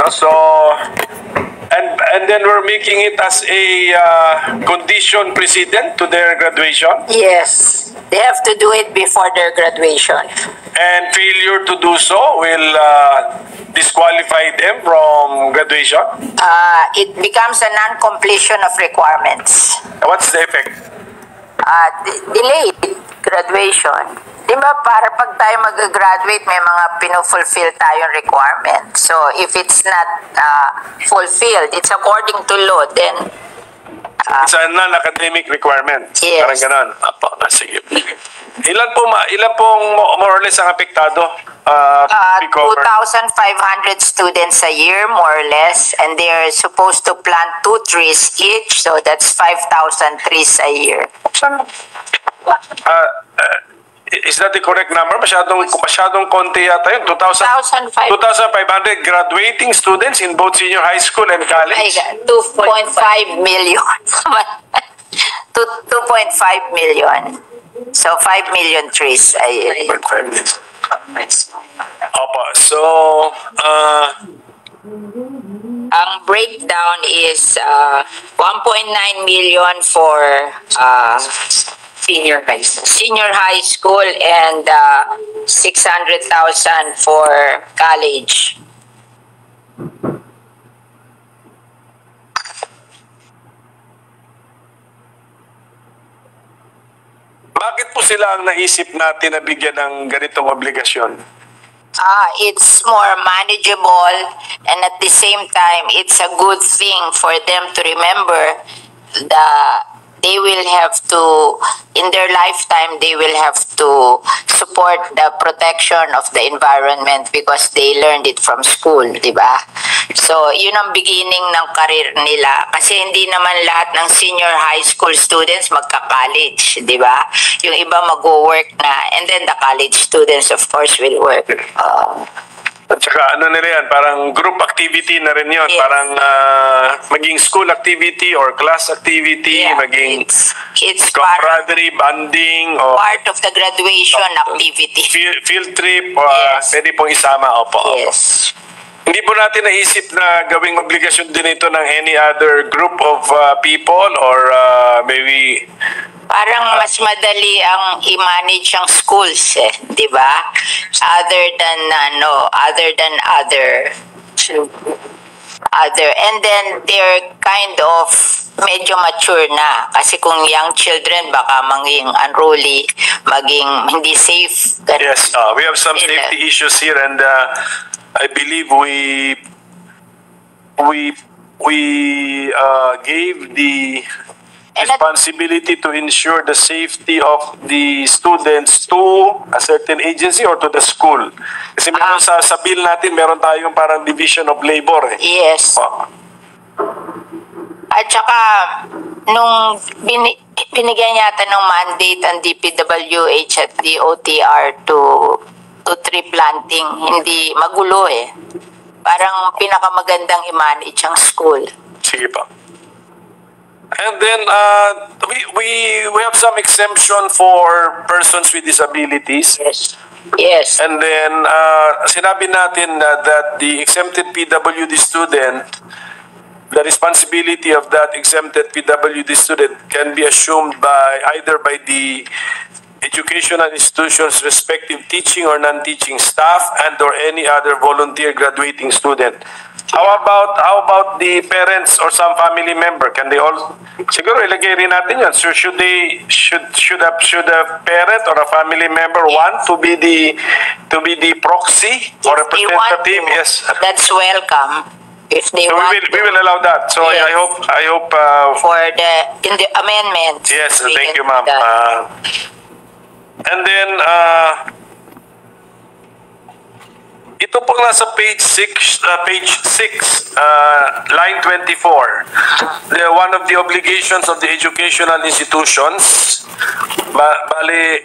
No? So, and then we're making it as a condition precedent to their graduation. Yes, they have to do it before their graduation. And failure to do so will disqualify them from graduation. It becomes a non-completion of requirements. What's the effect? Delayed graduation. Di ba, para pag tayo mag-graduate, may mga pinufulfill tayong requirement. So, if it's not fulfilled, it's according to law, then... it's a non-academic requirement. Yes. Parang ganon. Apo, sige. Ilan pong more or less ang apektado? 2,500 students a year, more or less, and they're supposed to plant 2 trees each, so that's 5,000 trees a year. Is that the correct number? Masyadong konti yata yun. 2,500 graduating students in both senior high school and college? 2.5 million. 2.5 million. So, 5 million trees a year. 2.5 million. Opo. So, ang breakdown is 1.9 million for senior high school and 600,000 for college. bakit po sila ang naisip natin na bigyan ng ganitong obligasyon? It's more manageable, and at the same time, it's a good thing for them to remember that they will have to, in their lifetime, they will have to support the protection of the environment because they learned it from school, di ba? So, yun ang beginning ng career nila. Kasi hindi naman lahat ng senior high school students magka-college, di ba? Yung iba mag-work na, and then the college students, of course, will work. At saka ano nila yan, parang group activity na rin yun. Yes. Parang maging school activity or class activity, maging it's camaraderie, bonding, o part of the graduation activity. field trip, Yes. pwede pong isama. Opo. Yes. Hindi po natin naisip na gawing obligasyon din ito ng any other group of people or maybe... Parang mas madali ang i-manage ang schools, di ba? Other than other, and then they're kind of medyo mature na. Kasi kung young children, baka maging unruly, maging hindi safe. Yes, we have some safety issues here, and I believe we gave the responsibility to ensure the safety of the students to a certain agency or to the school. Kasi meron sa bill natin, meron tayong parang division of labor. Yes. At saka, nung binigyan yata ng mandate ang DPWH at DOTR to tree planting, hindi magulo Parang pinakamagandang i-manage ang school. Sige pa. And then we have some exemption for persons with disabilities. Yes. And then sinabi natin that the exempted PWD student, the responsibility of that exempted PWD student can be assumed by either by the educational institution's respective teaching or non-teaching staff and or any other volunteer graduating student. How about the parents or some family member? Can they all siguro ilagay rin natin yan. So should a parent or a family member want to be the proxy or representative? Yes. That's welcome. If they so want we will allow that. So yes. I hope for in the amendment. Yes, thank you, ma'am. And then ito pong nasa page 6, line 24. One of the obligations of the educational institutions, bali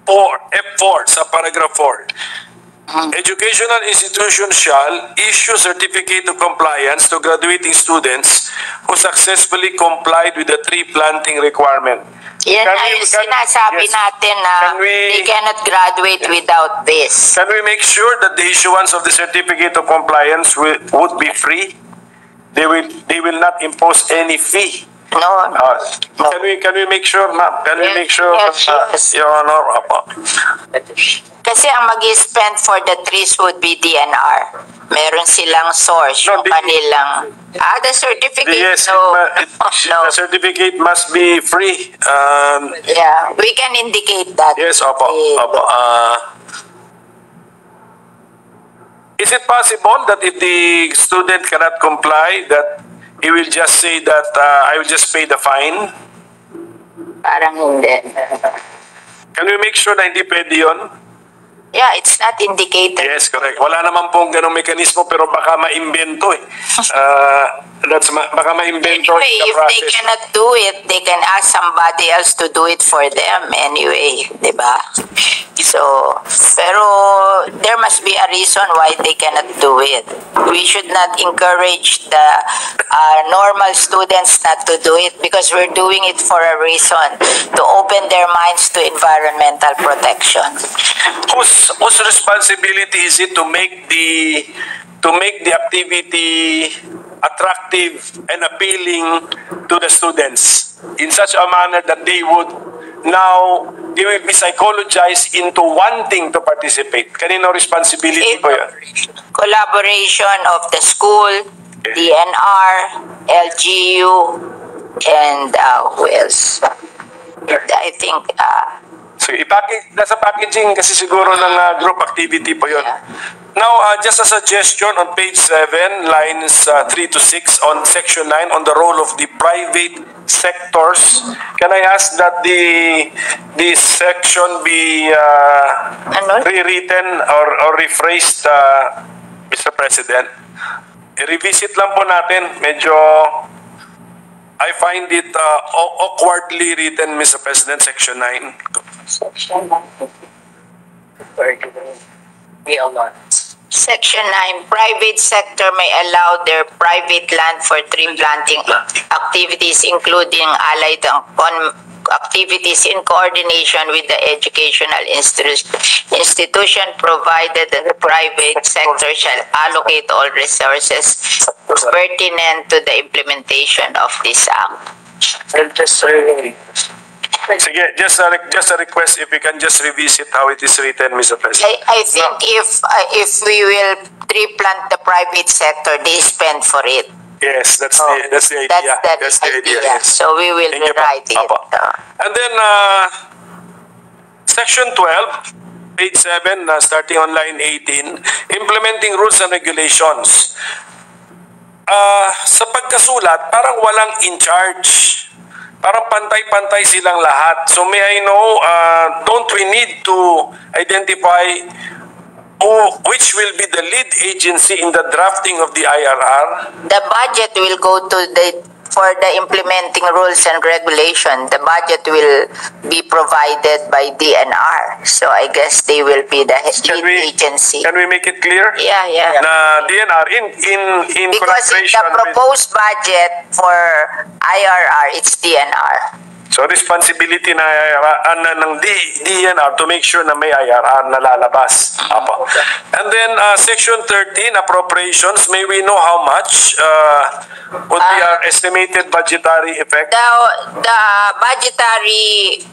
F4 sa paragraph 4. Educational institution shall issue certificate of compliance to graduating students who successfully complied with the tree planting requirement. Yan Can ay we- sinasabi yes. natin na Can we- they cannot graduate without this. Can we make sure that the issuance of the certificate of compliance would be free? They will not impose any fee. No, no. No. Can we make sure, ma'am? Can we Yes, make sure, yes. Your Honor? Apo. Kasi ang mag-spend for the trees would be DNR. Meron silang source, No, yung kanilang... the certificate, Yes, no. No. the certificate must be free. Yeah, we can indicate that. Yes, opo. Eh, Opo. Is it possible that if the student cannot comply, that he will just say that I will just pay the fine? Parang hindi. Can we make sure na hindi pwede yun? Yeah, it's not indicated. Yes, correct. Wala naman pong ganong mekanismo pero baka maimbento eh. Baka maimbento Anyway, in the if they process. cannot do it, they can ask somebody else to do it for them anyway, di ba? So, pero there must be a reason why they cannot do it. We should not encourage the normal students not to do it because we're doing it for a reason, to open their minds to environmental protection. Whose responsibility is it to make the activity attractive and appealing to the students in such a manner that they will be psychologized into wanting to participate? Kanino responsibility ko yan? Collaboration of the school, DNR, LGU, and who else? I think So, nasa packaging kasi siguro ng group activity po yun. Yeah. Now, just a suggestion on page 7, lines 3 to 6 on section 9 on the role of the private sectors. Can I ask that the section be Ano? rewritten or rephrased, Mr. President? I-revisit lang po natin. Medyo I find it awkwardly written, Mr. President, section 9. Section 9, private sector may allow their private land for tree planting activities, including allied activities in coordination with the educational institution, provided that the private sector shall allocate all resources pertinent to the implementation of this act. Sige, just a request if you can just revisit how it is written, Mr. President. I think if we will tree plant the private sector, they spend for it. Yes, that's the idea. That's the idea. Yes. So we will Thank you po. rewrite it. Opo. And then, section 12, page 7, starting on line 18, implementing rules and regulations. Sa pagkasulat, parang walang in charge. Parang pantay-pantay silang lahat. So may I know, don't we need to identify which will be the lead agency in the drafting of the IRR? The budget will go to for the implementing rules and regulation. The budget will be provided by DNR. So I guess they will be the lead agency. Can we make it clear? Yeah. Na DNR in Because in collaboration the proposed budget for IRR, it's DNR. So responsibility ng DNR to make sure na may IRR na lalabas. Apo. And then section 13, appropriations, may we know how much would be our estimated budgetary effect? The budgetary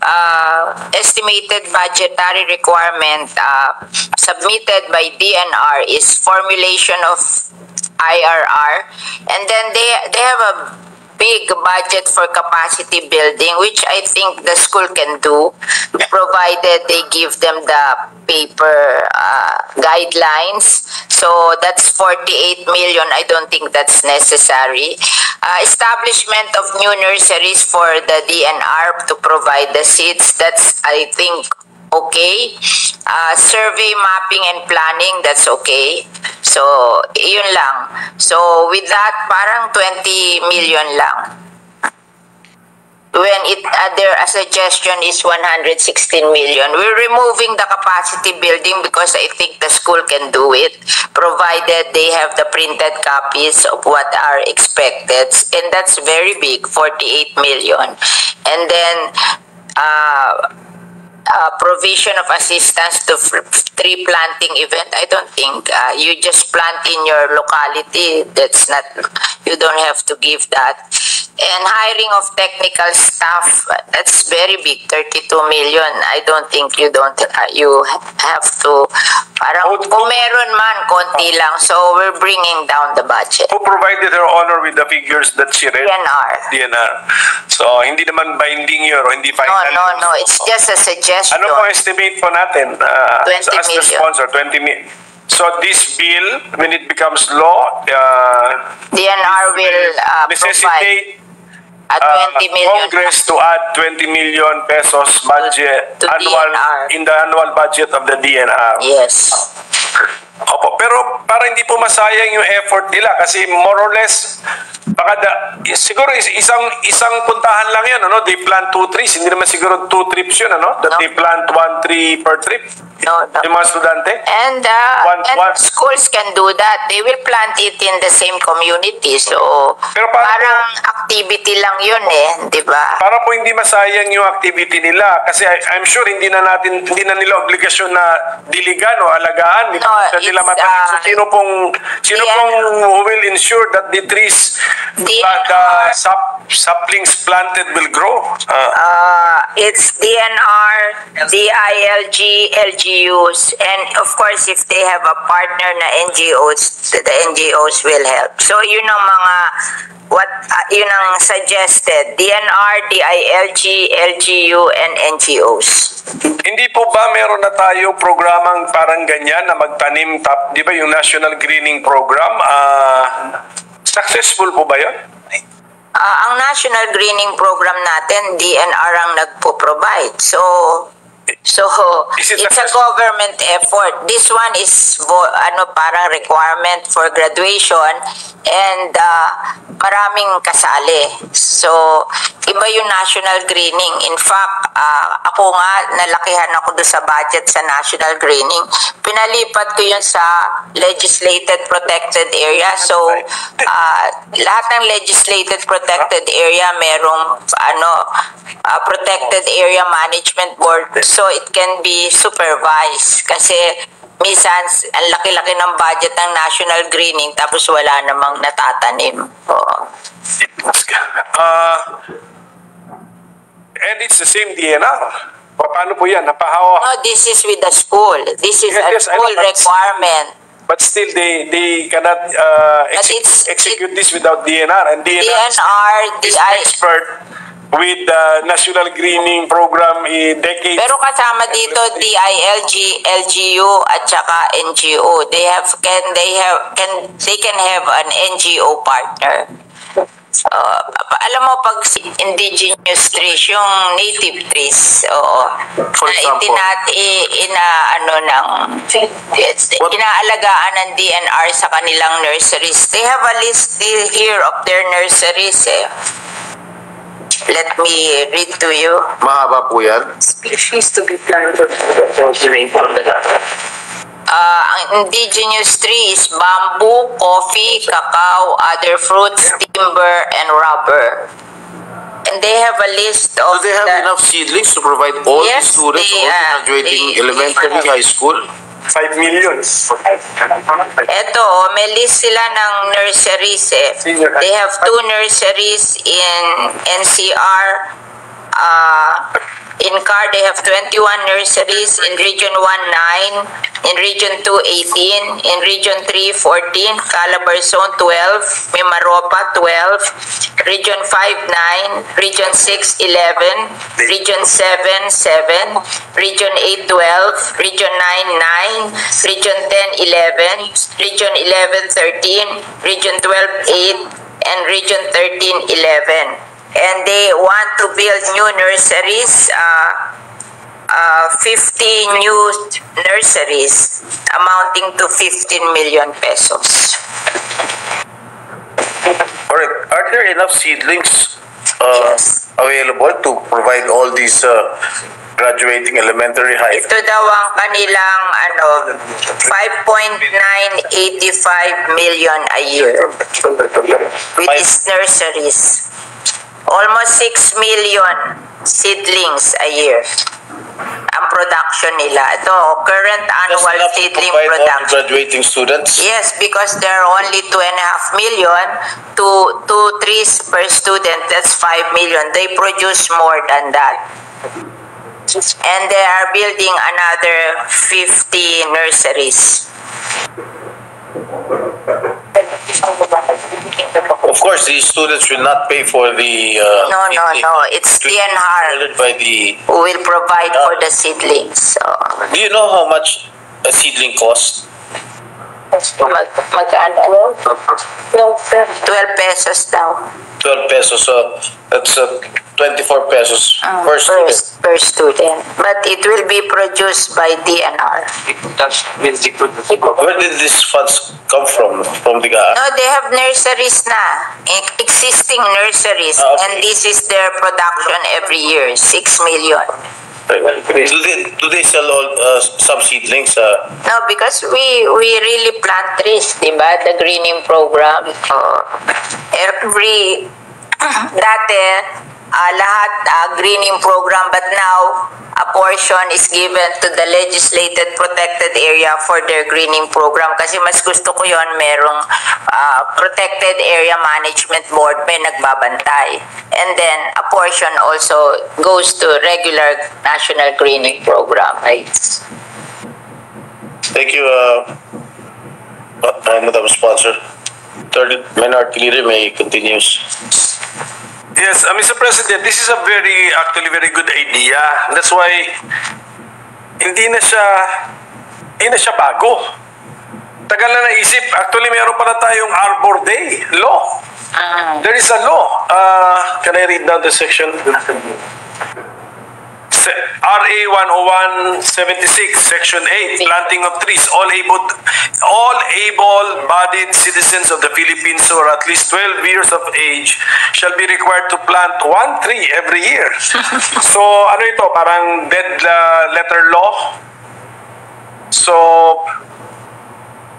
estimated budgetary requirement submitted by DNR is formulation of IRR, and then they have a big budget for capacity building, which I think the school can do, provided they give them the paper guidelines. So that's 48 million. I don't think that's necessary. Establishment of new nurseries for the DNR to provide the seats. That's, I think, okay. Survey, mapping, and planning, that's okay. So, yun lang. So, with that, parang 20 million lang. when their suggestion is 116 million. We're removing the capacity building because I think the school can do it, provided they have the printed copies of what are expected. And that's very big, 48 million. And then provision of assistance to tree planting event. I don't think you just plant in your locality. That's not, you don't have to give that. And hiring of technical staff, that's very big, 32 million. I don't think you have to, parang kung meron man, konti lang. So we're bringing down the budget. Who provided her honor with the figures that she read? DNR. So, hindi naman binding yun, or hindi final. No. It's just a suggestion. Ano pong estimate po natin? 20 as the million. sponsor, 20 million. So this bill, when it becomes law, DNR will necessitate provide 20 million. Congress to add 20 million pesos budget to annual DNR. in the annual budget of the DNR. Yes. Opo, pero para hindi po masayang yung effort nila kasi more or less siguro isang puntahan lang yan, ano? They plan 2 trips, hindi naman siguro 2 trips yun, ano? That they plan 1 tree per trip. No. Yung mga estudyante. And schools can do that. They will plant it in the same community. So, pero parang activity lang yun di ba? Para po hindi masayang yung activity nila kasi I'm sure hindi na nila obligasyon na diligan o alagaan. Sino pong who will ensure that the trees, the saplings planted will grow? It's DNR, DILG, LGUs, and of course if they have a partner na NGOs, the NGOs will help. So yun ang mga yun ang suggested, DNR, DILG, LGU, and NGOs. Hindi po ba meron na tayo programang parang ganyan na magtanim, di ba yung National Greening Program? Successful po ba yun? Ang National Greening Program natin, DNR ang nagpo-provide. So it's a government effort. This one is parang requirement for graduation and maraming kasali. So iba yung national greening. In fact, ako nga nalakihan ako doon sa budget sa national greening. Pinalipat ko yun sa legislated protected area. So lahat ng legislated protected area merong protected area management board. So it can be supervised kasi minsan ang laki-laki ng budget ng national greening tapos wala namang natatanim. And it's the same DNR. Paano po yan? Napahawa? No, this is with the school. This is a school requirement. But still, they cannot execute this without DNR. And DNR is expert with the National Greening Program decades. Pero kasama dito DILG, LGU at saka NGO. They can have an NGO partner. Alam mo pag indigenous trees, yung native trees, for example, inaalagaan ng DNR sa kanilang nurseries. They have a list here of their nurseries. Let me read to you. Mahaba po yan. Species to be planted. Ang indigenous trees, bamboo, coffee, cacao, other fruits, timber, and rubber. And they have a list of... Do they have enough seedlings to provide all the students graduating elementary, high school? 5 million. Eto, may list sila ng nurseries They have 2 nurseries in NCR. In CAR, they have 21 nurseries. In Region 1, 9. In Region 2, 18. In Region 3, 14. Calabarzon, 12. Mimaropa, 12. Region 5, 9. Region 6, 11. Region 7, 7. Region 8, 12. Region 9, 9. Region 10, 11. Region 11, 13. Region 12, 8. And Region 13, 11. And they want to build new nurseries, 50 new nurseries amounting to 15 million pesos. Alright, are there enough seedlings Yes. available to provide all these graduating elementary high. Ito daw ang kanilang 5.985 million a year with these nurseries. Almost 6 million seedlings a year ang production nila. Ito, current annual seedling Provide all the production. graduating students. Yes, because there are only 2.5 million to 2 trees per student. That's 5 million. They produce more than that. And they are building another 50 nurseries. Of course, these students will not pay for the. No. It's DNR By the. who will provide for the seedlings. So, Do you know how much a seedling costs? magkano? 12 pesos daw 12 pesos. So that's 24 pesos per student. per student. But it will be produced by DNR. Where did these funds come from? From the No, they have nurseries na. Existing nurseries. Okay. And this is their production every year. 6 million. Do they sell all some seedlings? No, because we really plant trees, diba? The greening program. Every, dati, lahat greening program, but now, a portion is given to the legislated protected area for their greening program. Kasi mas gusto ko yon merong protected area management board, may nagbabantay. And then, a portion also goes to regular national greening program. Right? Thank you, Madam Sponsor. Third Minority Leader may continues. Yes, Mr. President, this is actually very good idea. That's why hindi na siya bago. Tagal na naisip. Actually, meron pala tayong Arbor Day law. There is a law. Can I read down the section? RA 10176, Section 8, planting of trees. All able-bodied citizens of the Philippines who are at least 12 years of age shall be required to plant 1 tree every year. So, ano ito? Parang dead letter law. So,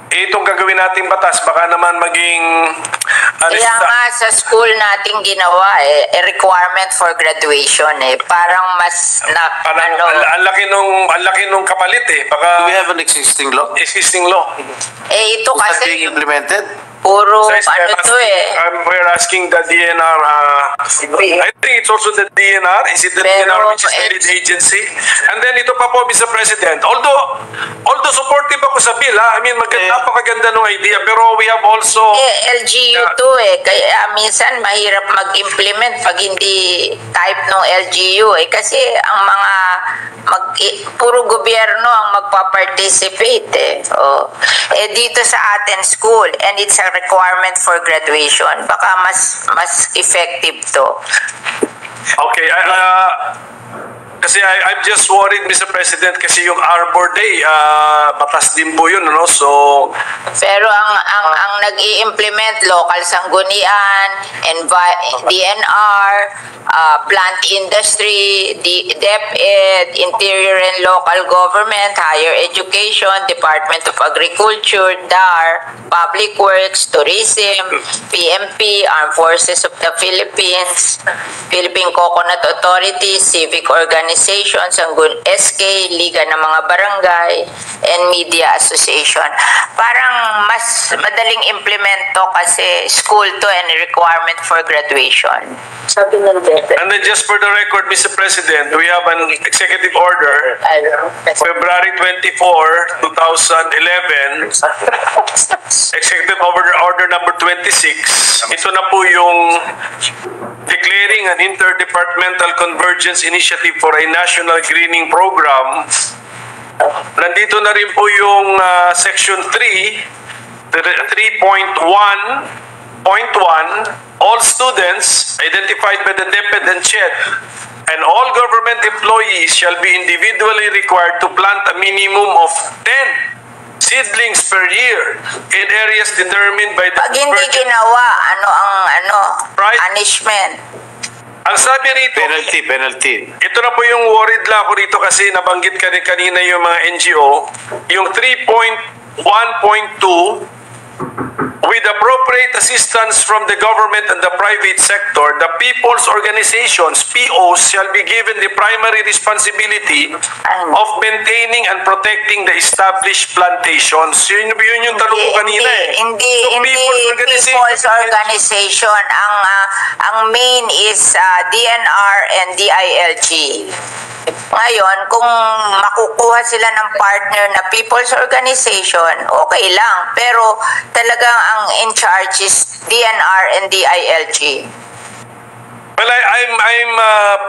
itong gagawin nating batas, baka naman maging... Kaya nga sa school natin ginawa a requirement for graduation Parang mas ang laki nung kapalit Baka Do we have an existing law? existing law. ito Is that kasi being implemented? puro So, we're asking the DNR. I think it's also the DNR. Is it the DNR which is the lead agency? And then ito pa po, Mr. President. Although supportive ako sa bill, I mean, napakaganda ng idea. Pero we have also... LGU to Kaya minsan mahirap mag-implement pag hindi type ng LGU Kasi ang mga puro gobyerno ang magpa-participate dito sa atin school, and it's a requirement for graduation. Baka mas effective to. Okay, kasi I'm just worried, Mr. President, kasi yung Arbor Day, batas din po yun, no? So, Pero ang nag-i-implement local sanggunian, DNR, plant industry, DepEd, Interior and Local Government, Higher Education, Department of Agriculture, DAR, Public Works, Tourism, PMP, Armed Forces of the Philippines, Philippine Coconut Authority, Civic Organizations, SK, Liga ng mga Barangay, and Media Association. Parang mas madaling implemento kasi school to and requirement for graduation. Sabi ng dete. and then just for the record, Mr. President, we have an executive order, February 24, 2011, executive order number 26. Ito na po yung declaring an interdepartmental convergence initiative for a national greening program. Nandito na rin po yung section 3.1.1, all students identified by the DepEd and CHED and all government employees shall be individually required to plant a minimum of 10 seedlings per year in areas determined by the Pag hindi ginawa, Right. punishment. Ang sabi rito, Penalty. ito na po yung worried lang ako rito kasi nabanggit kanina yung mga NGO, yung 3.1.2, with appropriate assistance from the government and the private sector, the people's organizations, POs, shall be given the primary responsibility of maintaining and protecting the established plantations. Yun yung tanong ko kanina eh. Hindi So, people's organization. Ang main is DNR and DILG. Ngayon, kung makukuha sila ng partner na people's organization, okay lang. Pero talagang ang in charge is DNR and DILG. Well, I'm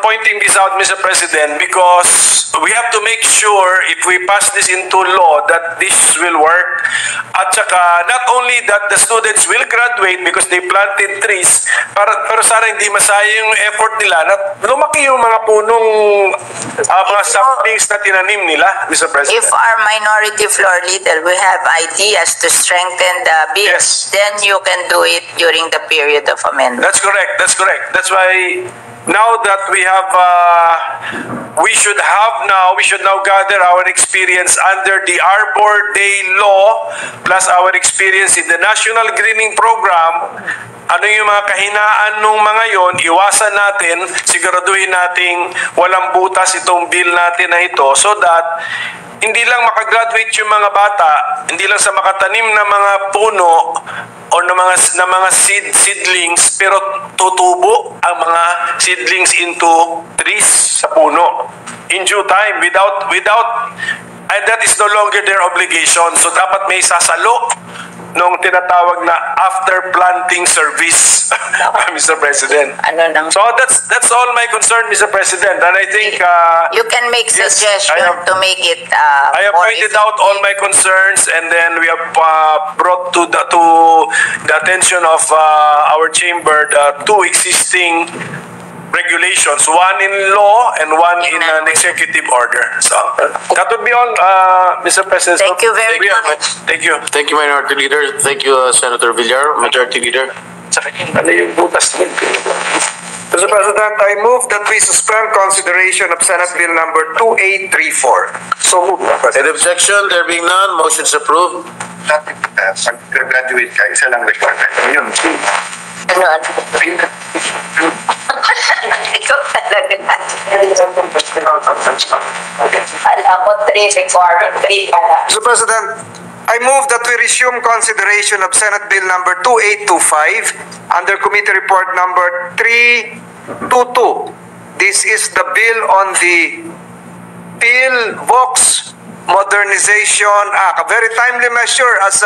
pointing this out, Mr. President, because we have to make sure if we pass this into law that this will work. At saka, not only that the students will graduate because they planted trees, pero sana hindi masayang yung effort nila na lumaki yung mga punong mga saplings na tinanim nila, Mr. President. If our minority floor leader will have ideas to strengthen the bill, Yes. then you can do it during the period of amendment. That's correct. That's correct. That's why now that we have, we should now gather our experience under the Arbor Day law plus our experience in the National Greening Program. Ano yung mga kahinaan nung mga yon, iwasan natin, siguraduhin nating walang butas itong bill natin na ito so that hindi lang makagraduate yung mga bata, hindi lang sa makatanim na mga puno o na mga seedlings, pero tutubo ang mga seedlings into trees sa puno in due time without and that is no longer their obligation. So dapat may sasalo nung tinatawag na after planting service, Mr. President. Ano nang So that's all my concern, Mr. President, and I think you can make yes, suggestion I have- to make it I have more pointed out all my effective. concerns, and then we have brought to the attention of our chamber the two existing regulations, one in law and one in an executive order. So that would be all, Mr. President. Thank you very much. Thank you. Thank you, Minority Leader. Thank you, Senator Villar. Majority Leader. Ano yung butas din? Mr. President, I move that we suspend consideration of Senate Bill number 2834. So moved, Mr. President. Any objection? There being none, motion is approved. Pag-graduate ka, isa lang requirement. Yun. Ano? Ikaw talaga. Alam mo, 3 requirement, 3 pala. Mr. President, I move that we resume consideration of Senate Bill number 2825 under Committee Report number 322. This is the bill on the PhilVox Modernization Act, a very timely measure as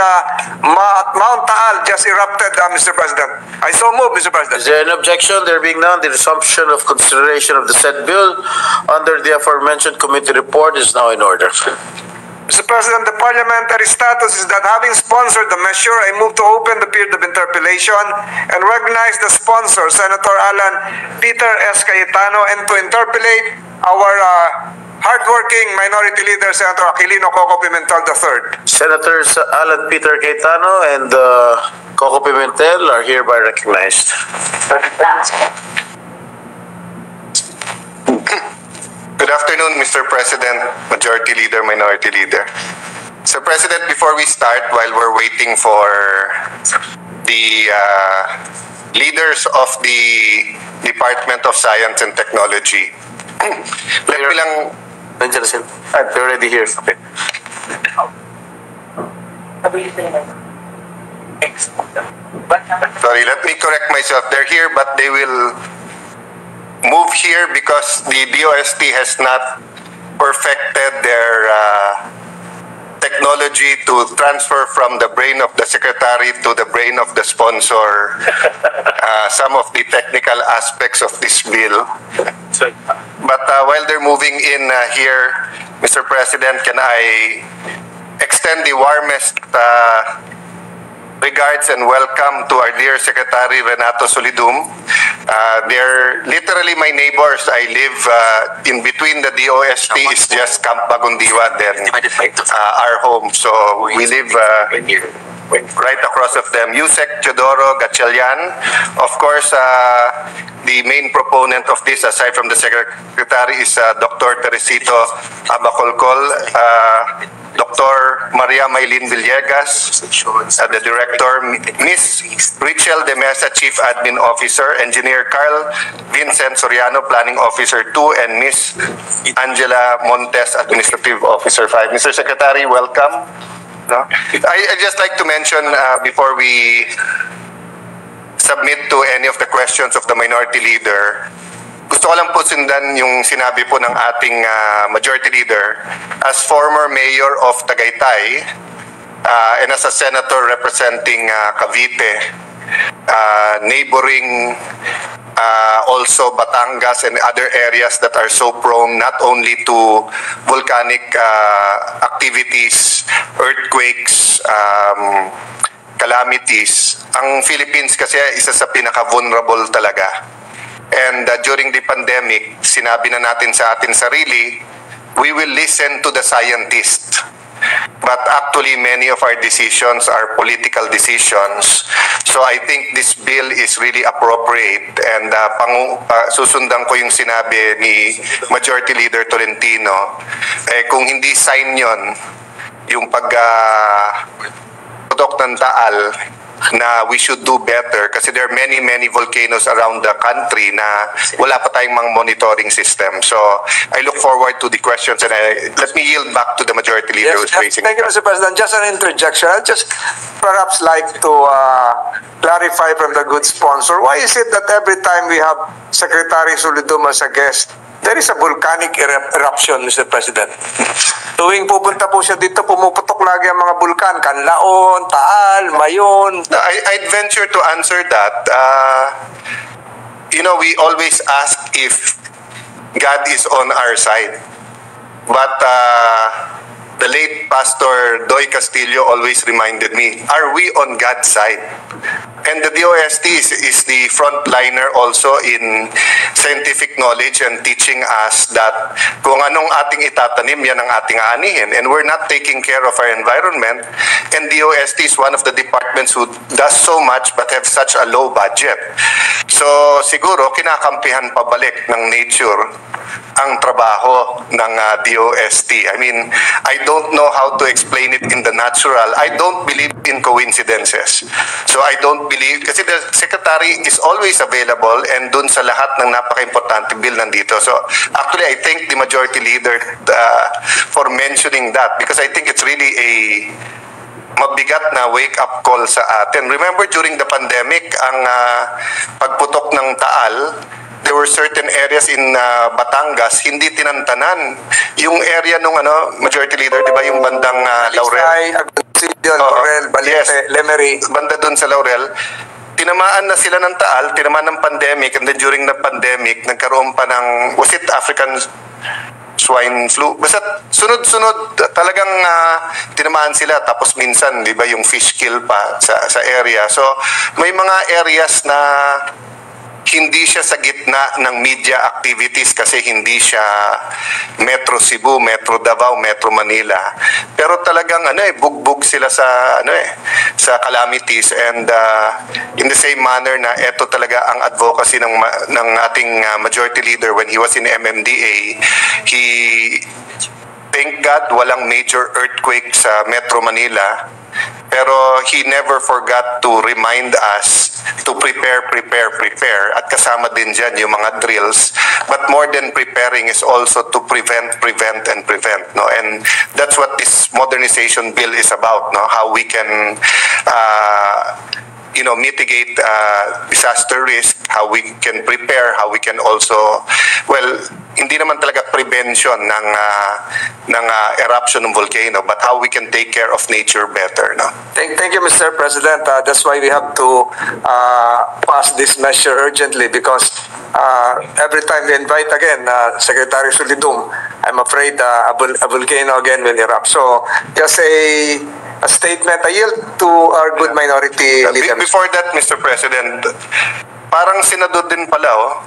Mount Taal just erupted, Mr. President. I so move, Mr. President. Is there an objection? There being none, the resumption of consideration of the said bill under the aforementioned committee report is now in order. Mr. President, the parliamentary status is that having sponsored the measure, I move to open the period of interpellation and recognize the sponsor, Senator Alan Peter S. Cayetano, and to interpellate our hardworking minority leader, Senator Aquilino Coco Pimentel III. Senators Alan Peter Cayetano and Coco Pimentel are hereby recognized. Good afternoon, Mr. President, Majority Leader, Minority Leader. Sir President, before we start, while we're waiting for the leaders of the Department of Science and Technology, let me lang... Nandiyan na sila. They're already here. Okay. Sorry, let me correct myself. They're here, but they will move here because the DOST has not perfected their technology to transfer from the brain of the secretary to the brain of the sponsor some of the technical aspects of this bill. But while they're moving in here, Mr. President, can I extend the warmest regards and welcome to our dear Secretary Renato Solidum. They're literally my neighbors. I live in between the DOST is just Camp Bagundiwa, then our home. So we live right across of them, Yusek Teodoro Gatchalian. Of course, the main proponent of this, aside from the Secretary, is Dr. Teresito Abacolcol, Dr. Maria Maylin Villegas, the Director, Ms. Richel De Mesa, Chief Admin Officer, Engineer Carl Vincent Soriano, Planning Officer 2, and Ms. Angela Montes, Administrative Officer 5. Mr. Secretary, welcome. No? I just like to mention before we submit to any of the questions of the Minority Leader, gusto ko lang po sundan yung sinabi po ng ating Majority Leader. As former Mayor of Tagaytay and as a Senator representing Cavite, neighboring also Batangas and other areas that are so prone not only to volcanic activities, earthquakes, calamities. Ang Philippines kasi isa sa pinaka-vulnerable talaga. And during the pandemic, sinabi na natin sa atin sarili, we will listen to the scientists. But actually, many of our decisions are political decisions. So I think this bill is really appropriate. And susundan ko yung sinabi ni Majority Leader Tolentino. Kung hindi sign yon, yung pag-product ng Taal, na we should do better kasi there are many volcanoes around the country na wala pa tayong mga monitoring system. So I look forward to the questions and let me yield back to the Majority Leader who's raising. Thank you, Mr. President. Just an interjection. I'd just perhaps like to clarify from the good sponsor, why is it that every time we have Secretary Solidum as a guest, there is a volcanic eruption, Mr. President? Tuwing pupunta po siya dito, pumuputok lagi ang mga bulkan. Canlaon, Taal, Mayon. I'd venture to answer that. We always ask if God is on our side. But the late Pastor Doy Castillo always reminded me, are we on God's side? And the DOST is the frontliner also in scientific knowledge and teaching us that kung anong ating itatanim, yan ang ating aanihin. And we're not taking care of our environment. And DOST is one of the departments who does so much but have such a low budget. So siguro, kinakampihan pabalik ng nature ang trabaho ng DOST. I mean, I don't know how to explain it in the natural. I don't believe in coincidences. So I don't believe, kasi the Secretary is always available and dun sa lahat ng napaka-importante bill nandito. So actually, I thank the Majority Leader for mentioning that because I think it's really a mabigat na wake-up call sa atin. Remember during the pandemic, ang pagputok ng Taal, there were certain areas in Batangas, hindi tinantanan. Yung area nung Majority Leader, di ba yung bandang Laurel? Laurel, Balete, yes, Lemery. Banda dun sa Laurel. Tinamaan na sila ng Taal, tinamaan ng pandemic, and then during the pandemic, nagkaroon pa ng, was it African swine flu? Basta sunod-sunod talagang tinamaan sila. Tapos minsan, di ba, yung fish kill pa sa area. So, may mga areas na hindi siya sa gitna ng media activities kasi hindi siya Metro Cebu, Metro Davao, Metro Manila. Pero talagang bugbog sila sa sa calamities and in the same manner na ito talaga ang advocacy ng ating Majority Leader when he was in MMDA. He thank God walang major earthquake sa Metro Manila. Pero he never forgot to remind us to prepare. At kasama din dyan yung mga drills. But more than preparing is also to prevent. No? And that's what this modernization bill is about. No? How we can mitigate disaster risk, how we can prepare, how we can also, hindi naman talaga prevention ng eruption ng volcano, but how we can take care of nature better. No? Thank you, Mr. President. That's why we have to pass this measure urgently because every time we invite again Secretary Solidum, I'm afraid a volcano again will erupt. So just a statement. I yield to our good Minority Leader. Before that, Mr. President, parang senador din pala,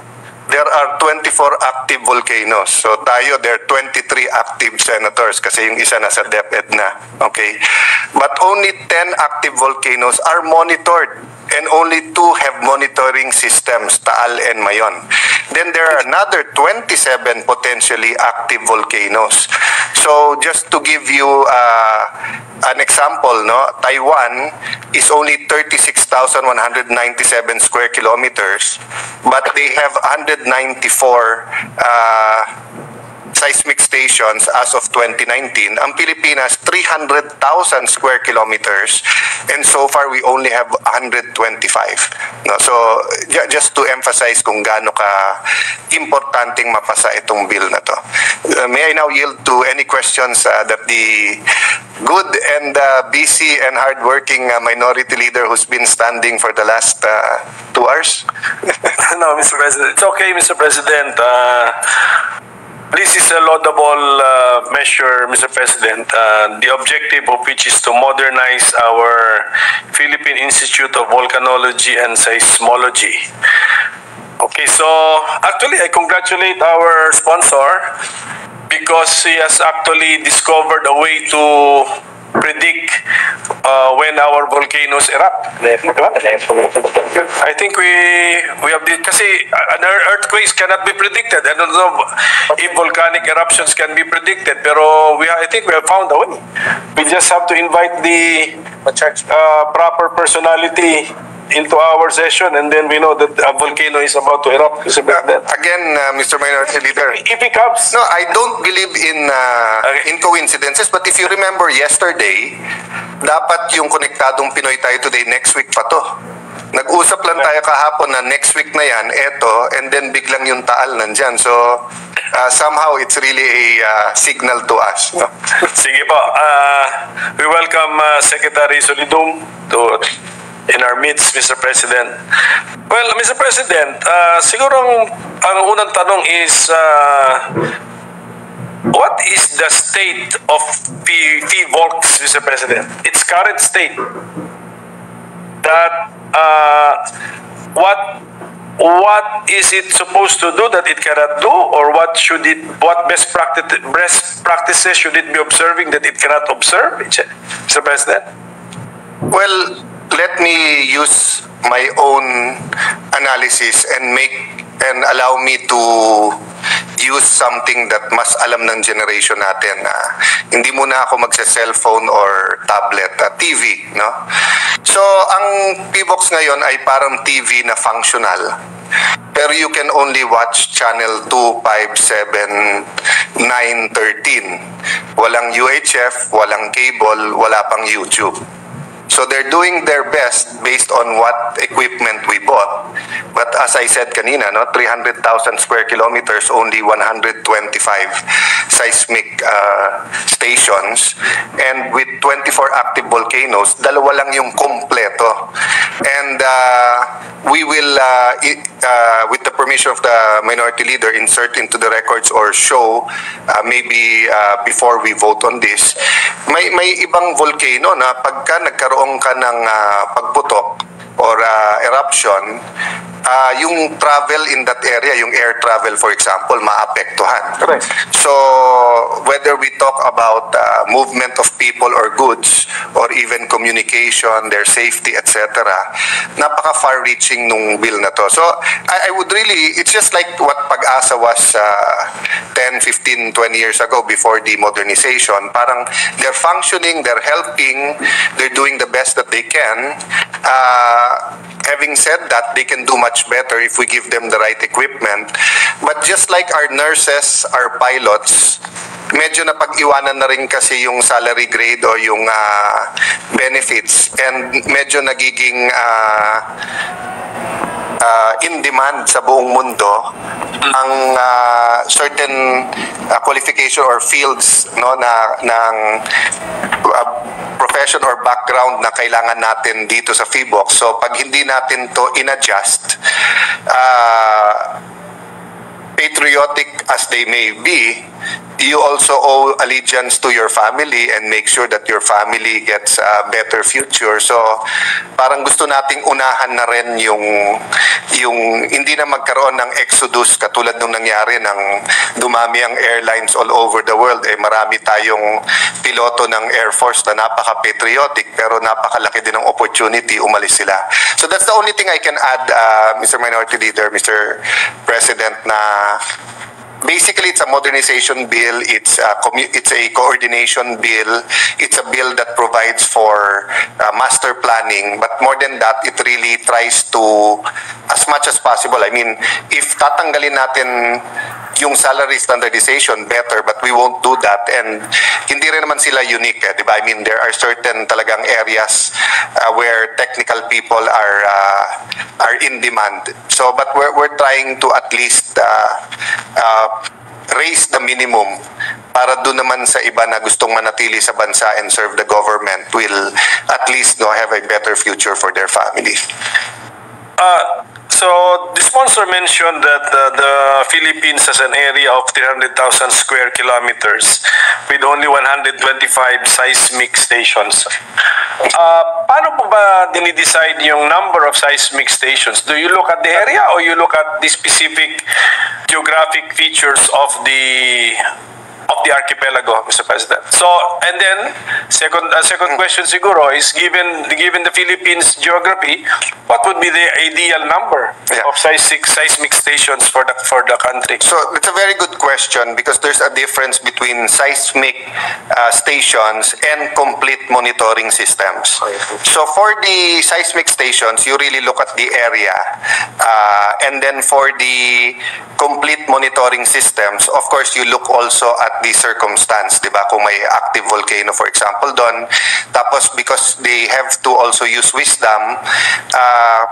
there are 24 active volcanoes. So tayo, there are 23 active senators kasi yung isa nasa DepEd na. Okay? But only 10 active volcanoes are monitored and only 2 have monitoring systems, Taal and Mayon. Then there are another 27 potentially active volcanoes. So just to give you an example, no, Taiwan is only 36,197 square kilometers, but they have 194 seismic stations as of 2019. Ang Pilipinas, 300,000 square kilometers, and so far we only have 125. No, so just to emphasize kung gaano ka importanteng mapasa itong bill na to. May I now yield to any questions that the good and busy and hardworking minority leader who's been standing for the last 2 hours? No, Mr. President. It's okay, Mr. President. This is a laudable measure, Mr. President, the objective of which is to modernize our Philippine Institute of Volcanology and Seismology. Okay, so actually I congratulate our sponsor because he has actually discovered a way to predict when our volcanoes erupt. I think we have the, kasi earthquakes cannot be predicted. I don't know if volcanic eruptions can be predicted, pero I think we have found a way. We just have to invite the proper personality into our session, and then we know that a volcano is about to erupt. Again, Mr. Minority Leader. If it comes. No, I don't believe in coincidences, but if you remember yesterday, dapat yung konektadong Pinoy tayo today, next week pa to. Nag-usap lang tayo kahapon na next week na yan, eto, and then biglang yung Taal nandyan. So, somehow it's really a signal to us. No? Sige po. We welcome Secretary Solidum in our midst, Mr. President. Well, Mr. President, siguro ang unang tanong is, what is the state of PVOLCS, Mr. President? Its current state. That what is it supposed to do that it cannot do, or what best practices should it be observing that it cannot observe, Mr. President? Well, let me use my own analysis and allow me to use something that mas alam ng generation natin. Hindi muna ako magsa-cellphone or tablet, TV, no? So, ang PVOLCS ngayon ay parang TV na functional. Pero you can only watch channel 2, 5, 7, 9, 13. Walang UHF, walang cable, wala pang YouTube. So they're doing their best based on what equipment we bought. But as I said kanina, no, 300,000 square kilometers, only 125 seismic stations. And with 24 active volcanoes, dalawa lang yung kompleto. And we will, with the permission of the Minority Leader, insert into the records or show, maybe before we vote on this, may ibang volcano na pagka nagkaroon ka ng pagputok or eruption, yung travel in that area, yung air travel for example, maapektuhan. Correct. So whether we talk about movement of people or goods or even communication, their safety, etc., napaka-far-reaching nung bill na to. So I would really, it's just like what Pag-asa was 10, 15, 20 years ago before the modernization. Parang they're functioning, they're helping, they're doing the best that they can. Having said that, they can do much better if we give them the right equipment. But just like our nurses, our pilots, medyo napag-iwanan na rin kasi yung salary grade o yung benefits, and medyo nagiging in demand sa buong mundo ang certain qualification or fields, no, ng profession or background na kailangan natin dito sa PVOLCS. So pag hindi natin to in-adjust, patriotic as they may be, you also owe allegiance to your family and make sure that your family gets a better future. So parang gusto nating unahan na rin yung yung hindi na magkaroon ng exodus katulad nung nangyari ng dumami ang airlines all over the world. Marami tayong piloto ng Air Force na napaka-patriotic pero napakalaki din ng opportunity, umalis sila. So that's the only thing I can add, Mr. Minority Leader, Mr. President, na basically, it's a modernization bill. It's a coordination bill. It's a bill that provides for master planning. But more than that, it really tries to, as much as possible. I mean, if tatanggalin natin yung salary standardization, better. But we won't do that. And hindi rin naman sila unique, di ba? I mean, there are certain talagang areas where technical people are in demand. So, but we're trying to at least raise the minimum para doon naman sa iba na gustong manatili sa bansa and serve the government will at least have a better future for their family. So the sponsor mentioned that the Philippines has an area of 300,000 square kilometers with only 125 seismic stations. Paano po ba dinidecide yung number of seismic stations? Do you look at the area or you look at the specific geographic features of the archipelago, Mr. President? So, and then second question siguro is given the Philippines geography, what would be the ideal number of seismic stations for the country? So it's a very good question because there's a difference between seismic stations and complete monitoring systems. So for the seismic stations, you really look at the area, and then for the complete monitoring systems, of course, you look also at the circumstance, di ba? Kung may active volcano, for example, doon. Tapos, because they have to also use wisdom,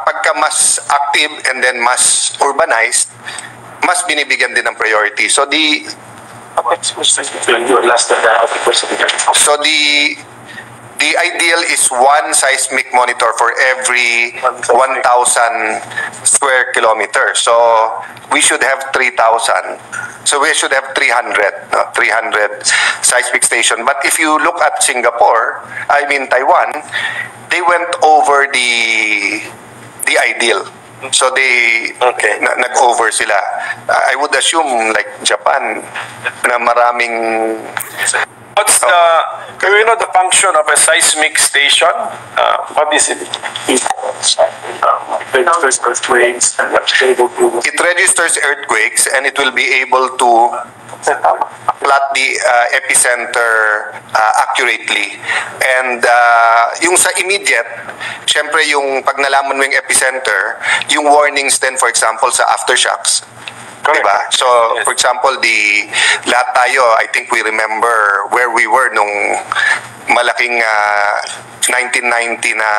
pagka mas active and then mas urbanized, mas binibigyan din ng priority. So, the ideal is one seismic monitor for every 1,000 square kilometers. So we should have 3,000. So we should have 300 seismic station. But if you look at Singapore, I mean Taiwan, they went over the ideal. So they nag-over sila. I would assume like Japan na maraming. What's the function of a seismic station? What is it? It registers earthquakes and it will be able to plot the epicenter accurately. And yung sa immediate, syempre yung pag nalaman mo yung epicenter, yung warnings then for example sa aftershocks. Diba? So, for example, lahat tayo, I think we remember where we were nung malaking 1990 na,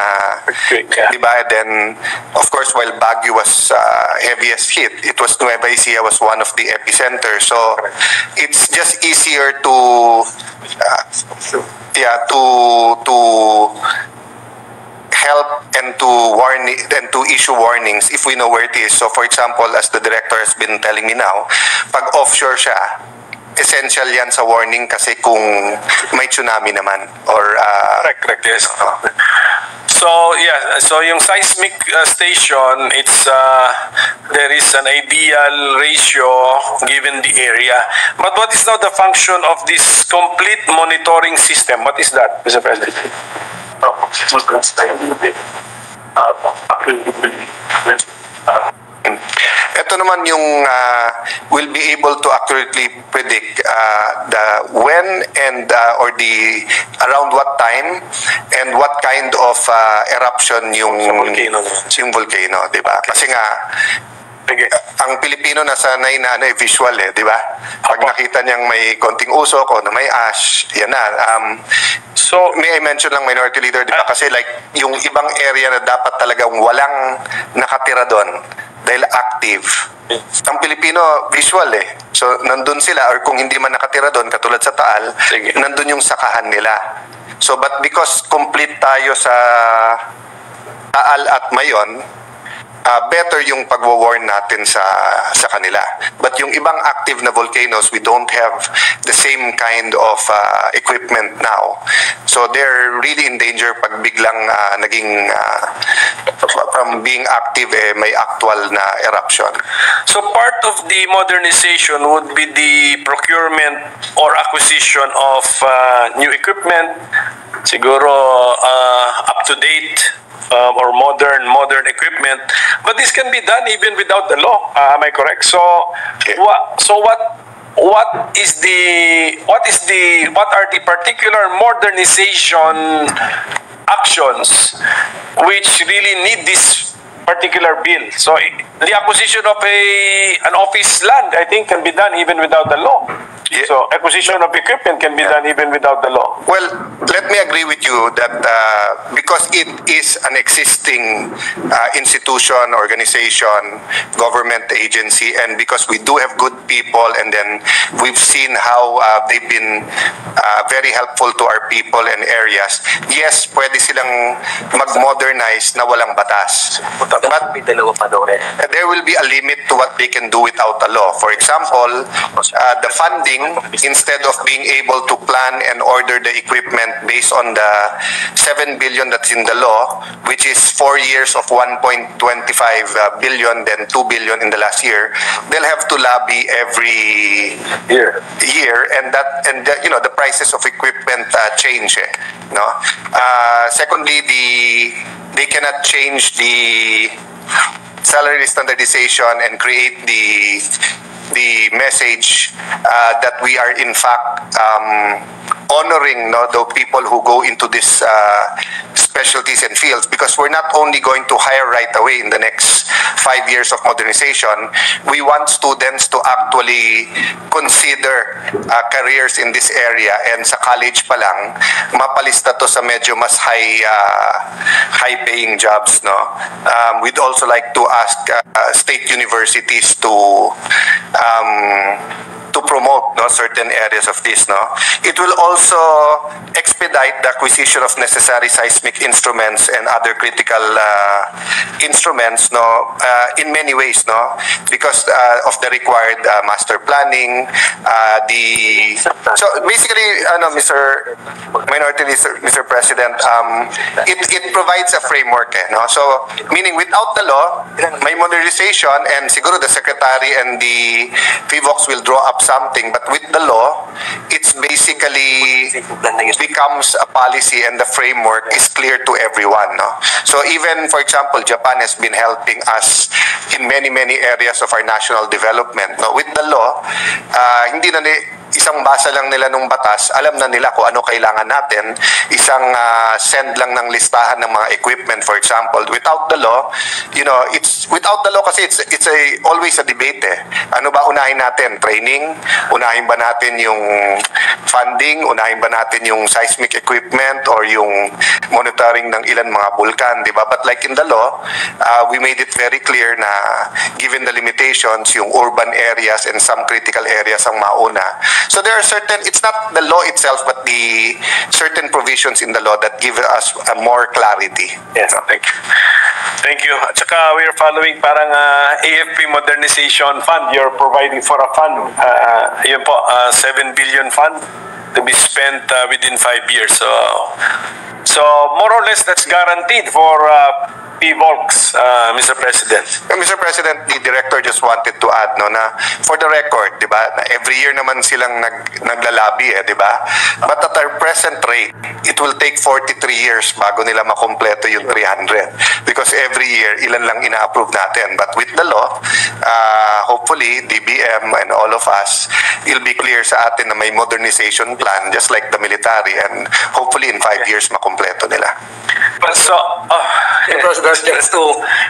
diba? Then, of course, while Baguio was heaviest hit, it was Nueva Ecija was one of the epicenters. So, it's just easier to help and to issue warnings if we know where it is. So for example, as the director has been telling me now, pag offshore siya, essential yan sa warning kasi kung may tsunami naman or correct, yes. So yung seismic station, it's there is an ideal ratio given the area. But what is now the function of this complete monitoring system? What is that, Mr. President? Ito naman yung will be able to accurately predict the when and or the around what time and what kind of eruption yung volcano, di ba? Kasi nga ang Pilipino nasanay na visual di ba? Pag nakita niyang may konting usok o na may ash, yan na. So, may I mention lang, Minority Leader, di ba? Kasi like, yung ibang area na dapat talagang walang nakatira doon dahil active. Ang Pilipino, visual So, nandun sila, or kung hindi man nakatira doon, katulad sa Taal, nandun yung sakahan nila. So, but because complete tayo sa Taal at Mayon, better yung pagwo-warn natin sa kanila. But yung ibang active na volcanoes, we don't have the same kind of equipment now. So they're really in danger pag biglang naging from being active, may actual na eruption. So part of the modernization would be the procurement or acquisition of new equipment, siguro up-to-date or modern equipment. But this can be done even without the law. Am I correct? So what are the particular modernization actions which really need this particular bill? So the acquisition of an office land, I think, can be done even without the law. Yeah. So acquisition of equipment can be done even without the law. Well, let me agree with you that because it is an existing institution, organization, government agency, and because we do have good people, and then we've seen how they've been very helpful to our people and areas, yes, pwede silang mag-modernize na walang batas. But there will be a limit to what they can do without a law. For example, the funding, instead of being able to plan and order the equipment based on the 7 billion that's in the law, which is 4 years of 1.25 billion, then 2 billion in the last year, they'll have to lobby every year, and the prices of equipment change. No. Secondly, they cannot change the salary standardization and create the message that we are in fact honoring the people who go into this specialties and fields, because we're not only going to hire right away in the next 5 years of modernization, we want students to actually consider careers in this area, and sa college pa lang mapalista to sa medyo mas high paying jobs, no. We'd also like to ask state universities to promote certain areas of this. No, it will also expedite the acquisition of necessary seismic instruments and other critical instruments. No, in many ways. No, because of the required master planning. So basically, Mr. Minority Leader, Mr. President, it provides a framework. No, so meaning without the law, may modernization, and siguro the secretary and the PVOX will draw up something, but with the law, it's basically becomes a policy, and the framework is clear to everyone. No? So even, for example, Japan has been helping us in many areas of our national development. No? With the law, hindi na isang basa lang nila nung batas, alam na nila kung ano kailangan natin, isang send lang ng listahan ng mga equipment, for example. Without the law, it's without the law kasi it's always a debate. Ano ba unahin natin? Training? Unahin ba natin yung funding? Unahin ba natin yung seismic equipment or yung monitoring ng ilan mga bulkan, di ba? But like in the law, we made it very clear na given the limitations, yung urban areas and some critical areas ang mauna. So there are certain, it's not the law itself, but the certain provisions in the law that give us more clarity. Yes, thank you. Thank you. At saka we are following parang AFP Modernization Fund. You're providing for a fund. Yun po, 7 billion fund to be spent within 5 years. So more or less that's guaranteed for PVOX, Mr. President. Mr. President, the director just wanted to add na for the record, di ba, na every year naman silang naglalabi, di ba? But at our present rate, it will take 43 years bago nila makompleto yung 300, because every year ilan lang ina-approve natin. But with the law, hopefully DBM and all of us, it'll be clear sa atin na may modernization plan just like the military, and hopefully in 5 years makompleto nila. So, President, just to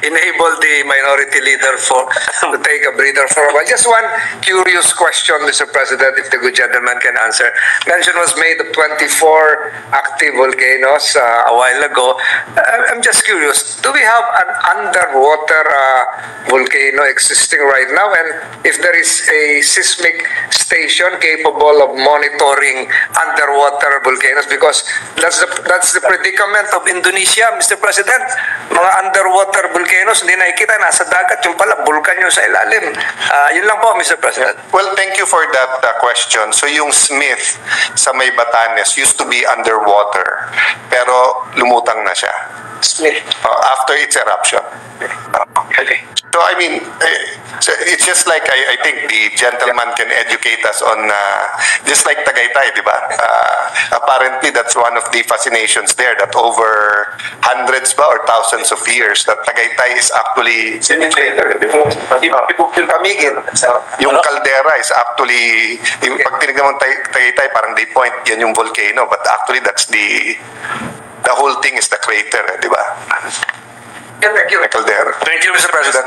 enable the minority leader to take a breather for a while. Just one curious question, Mr. President, if the good gentleman can answer. Mention was made of 24 active volcanoes a while ago. I'm just curious, do we have an underwater volcano existing right now? And if there is a seismic station capable of monitoring underwater volcanoes, because that's the predicament of Indonesia, Mr. President. Mga underwater volcanoes, hindi nakikita, nasa dagat, yung pala, bulkan yung sa ilalim. Yun lang po, Mr. President. Well, thank you for that question. So yung Smith sa may Batanes used to be underwater, pero lumutang na siya. after its eruption. Okay. So I mean, so it's just like I think the gentleman can educate us on just like Tagaytay, di ba? Apparently that's one of the fascinations there, that over hundreds ba or thousands of years that Tagaytay is actually yung caldera is actually pag tinignan mo Tagaytay parang they point yan yung volcano, but actually that's the whole thing is the crater, di ba? Thank you. The caldera. Thank you, Mr. President.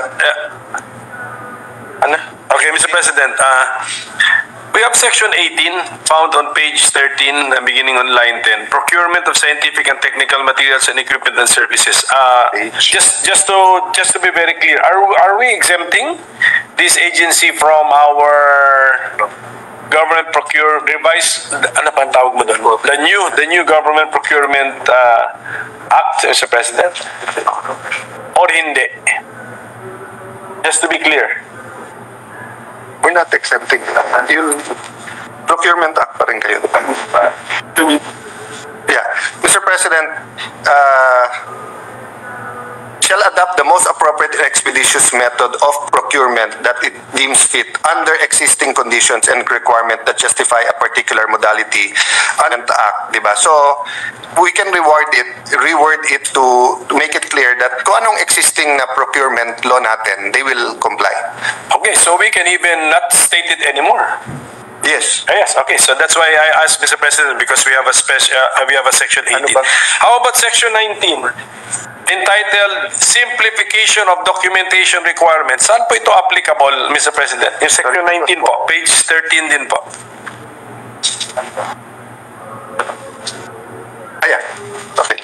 Okay, Mr. President, we have section 18 found on page 13, beginning on line 10, procurement of scientific and technical materials and equipment and services. Just to be very clear, are we exempting this agency from our government revised, ano pa ang tawag mo doon? The new government procurement act, Mr. President? Or hindi? Just to be clear. We're not exempting that. Yung procurement act pa rin kayo. Yeah. Mr. President, shall adopt the most appropriate and expeditious method of procurement that it deems fit under existing conditions and requirement that justify a particular modality and act, di ba? So, we can reword it to make it clear that kung anong existing na procurement law natin, they will comply. Okay, so we can even not state it anymore. Yes. Yes, okay. So that's why I asked Mr. President, because we have a section 18. Ano ba? How about section 19? Entitled Simplification of Documentation Requirements. Saan po ito applicable, Mr. President? Yung section 19 po, page 13 din po. Ayan. Okay.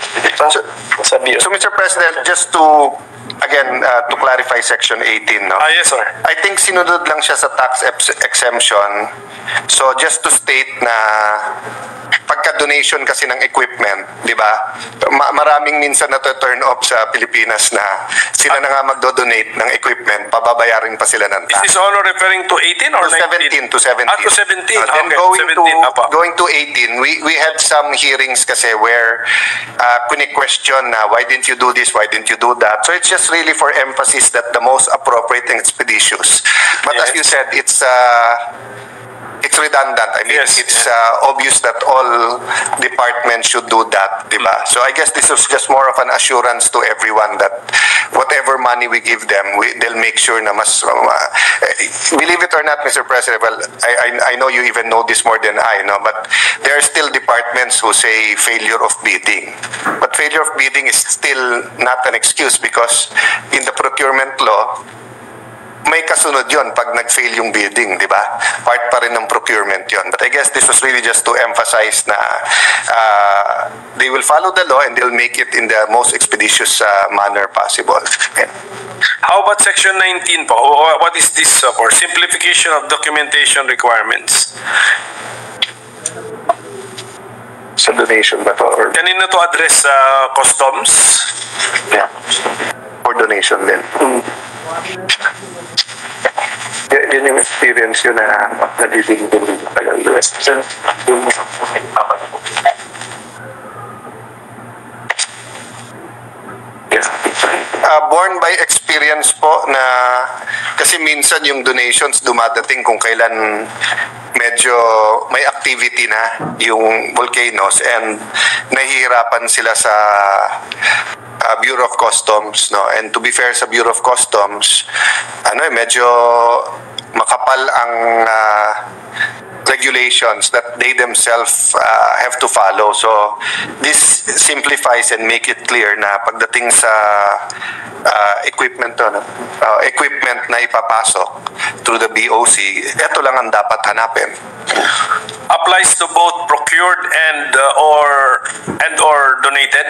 So Mr. President, just to again to clarify section 18, no? Yes, sir. I think sinunod lang siya sa tax exemption. So just to state na pagka-donation kasi ng equipment, di ba? Maraming minsan na-turn off sa Pilipinas na sila na nga magdo-donate ng equipment, pababayarin pa sila ng Is tax. this honor referring to 18 or 19? To 17. To 17. Then Okay, going to 18, we had some hearings kasi where question na why didn't you do this, why didn't you do that. So it's just really for emphasis that the most appropriate and expeditious. But as you said, it's redundant. I mean, Yes. it's obvious that all departments should do that, di ba? So I guess this is just more of an assurance to everyone that whatever money we give them, they'll make sure na mas, believe it or not, Mr. President, well, I know you even know this more than I know, but there are still departments who say failure of bidding. But failure of bidding is still not an excuse because in the procurement law, may kasunod yon pag nag-fail yung bidding, di ba? Part pa rin ng procurement yon. But I guess this was really just to emphasize na they will follow the law and they'll make it in the most expeditious manner possible. Yeah. How about section 19 po? What is this for? Simplification of documentation requirements. Sa donation ba to? Or Kanino to address customs? yeah. For donation din. Yun yung experience yun na nagiging tagal US. Born by experience po na kasi minsan yung donations dumadating kung kailan medyo may activity na yung volcanoes and nahihirapan sila sa Bureau of Customs, no? And to be fair sa Bureau of Customs, medyo makapal ang regulations that they themselves have to follow. So this simplifies and make it clear na pagdating sa equipment na ipapasok through the BOC, ito lang ang dapat hanapin. Applies to both procured and or donated?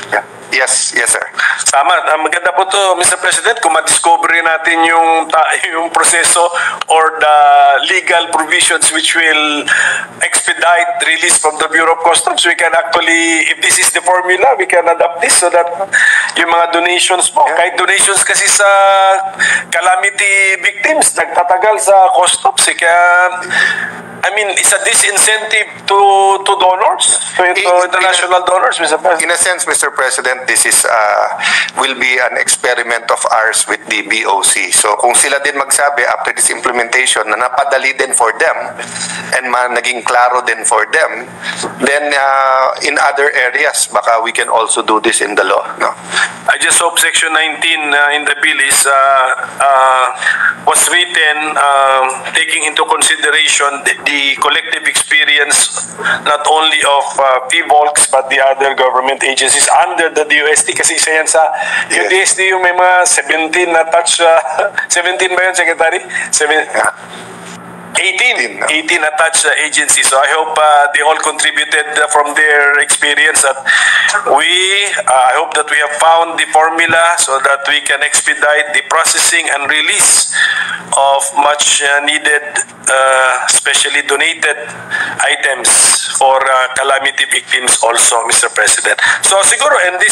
Yeah. Yes, sir. Tama. Maganda po to, Mr. President, kung ma-discover natin yung proseso or the legal provisions which will expedite release from the Bureau of Customs, we can actually, if this is the formula, we can adapt this so that yung mga donations po, kahit donations kasi sa calamity victims, nagtatagal sa customs. Kaya I mean, it's a disincentive to donors, to international donors, Mr. President. In a sense, Mr. President, this is will be an experiment of ours with the BOC. So kung sila din magsabi after this implementation na napadali din for them and naging klaro din for them, then in other areas, baka we can also do this in the law. No? I just hope Section 19 in the bill is was written taking into consideration the collective experience not only of PVOLCS but the other government agencies under the DOST, kasi isa yan sa yung DST yung may mga 17 na touch 17 ba yun, Secretary? 18 attached agencies. So I hope they all contributed from their experience. That I hope that we have found the formula so that we can expedite the processing and release of much needed, specially donated items for calamity victims also, Mr. President. So siguro, and this